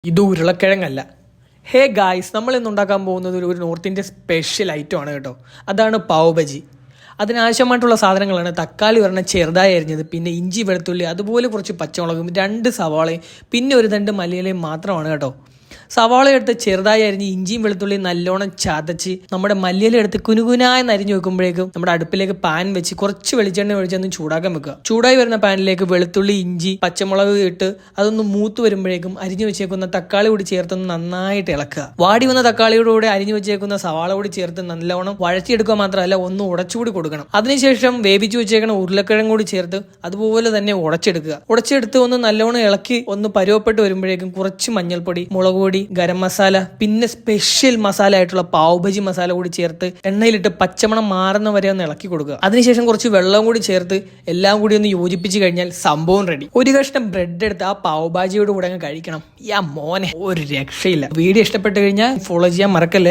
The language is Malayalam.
ഇത് ഉരുളക്കിഴങ്ങല്ല. ഹേ ഗായ്സ്, നമ്മൾ ഇന്ന് ഉണ്ടാക്കാൻ പോകുന്നത് ഒരു നോർത്ത് ഇന്ത്യൻ സ്പെഷ്യൽ ഐറ്റം ആണ് കേട്ടോ. അതാണ് പാവ് ബജി. അതിനാവശ്യമായിട്ടുള്ള സാധനങ്ങളാണ് തക്കാളി ഒരെണ്ണം ചെറുതായി അരിഞ്ഞത്, പിന്നെ ഇഞ്ചി വെളുത്തുള്ളി, അതുപോലെ കുറച്ച് പച്ചമുളകും, 2 സവാളയും, പിന്നെ ഒരു തണ്ട് മല്ലിയിലയും മാത്രമാണ് കേട്ടോ. സവാള എടുത്ത് ചെറുതായി അരിഞ്ഞ് ഇഞ്ചിയും വെളുത്തുള്ളിയും നല്ലോണം ചതച്ച് നമ്മുടെ മല്ലിയില എടുത്ത് കുനുകുനായി അരിഞ്ഞു വെക്കുമ്പോഴേക്കും നമ്മുടെ അടുപ്പിലേക്ക് പാൻ വെച്ച് കുറച്ച് വെളിച്ചെണ്ണ ഒഴിച്ചൊന്ന് ചൂടാക്കാൻ വെക്കുക. ചൂടായി വരുന്ന പാനിലേക്ക് വെളുത്തുള്ളി, ഇഞ്ചി, പച്ചമുളക് ഇട്ട് അതൊന്ന് മൂത്ത് വരുമ്പോഴേക്കും അരിഞ്ഞു വെച്ചേക്കുന്ന തക്കാളി കൂടി ചേർത്തൊന്ന് നന്നായിട്ട് ഇളക്കുക. വാടി വന്ന തക്കാളിയുടെ കൂടെ അരിഞ്ഞു വെച്ചേക്കുന്ന സവാള കൂടി ചേർത്ത് നല്ലോണം വഴറ്റിയെടുക്കുക മാത്രമല്ല ഒന്ന് ഉടച്ചുകൂടി കൊടുക്കണം. അതിനുശേഷം വേവിച്ചു വെച്ചേക്കുന്ന ഉരുളക്കിഴങ്ങ് കൂടി ചേർത്ത് അതുപോലെ തന്നെ ഉടച്ചെടുത്ത് ഒന്ന് നല്ലോണം ഇളക്കി ഒന്ന് പരുവപ്പെട്ട് വരുമ്പോഴേക്കും കുറച്ച് മഞ്ഞൾപ്പൊടി, മുളക് പൊടി, ഗരം മസാല, പിന്നെ സ്പെഷ്യൽ മസാല ആയിട്ടുള്ള പാവ് ബജി മസാല കൂടി ചേർത്ത് എണ്ണയിലിട്ട് പച്ചമണം മാറുന്ന വരെ ഒന്ന് ഇളക്കി കൊടുക്കുക. അതിനുശേഷം കുറച്ച് വെള്ളം കൂടി ചേർത്ത് എല്ലാം കൂടി ഒന്ന് യോജിപ്പിച്ച് കഴിഞ്ഞാൽ സംഭവം റെഡി. ഒരു കഷ്ണം ബ്രെഡ് എടുത്ത് ആ പാവ് ഭാജിയോട് കൂടെ അങ്ങ് കഴിക്കണം. യാ മോനെ, ഒരു രക്ഷയില്ല. വീഡിയോ ഇഷ്ടപ്പെട്ട് കഴിഞ്ഞാൽ ഫോളോ ചെയ്യാൻ മറക്കല്ലേ.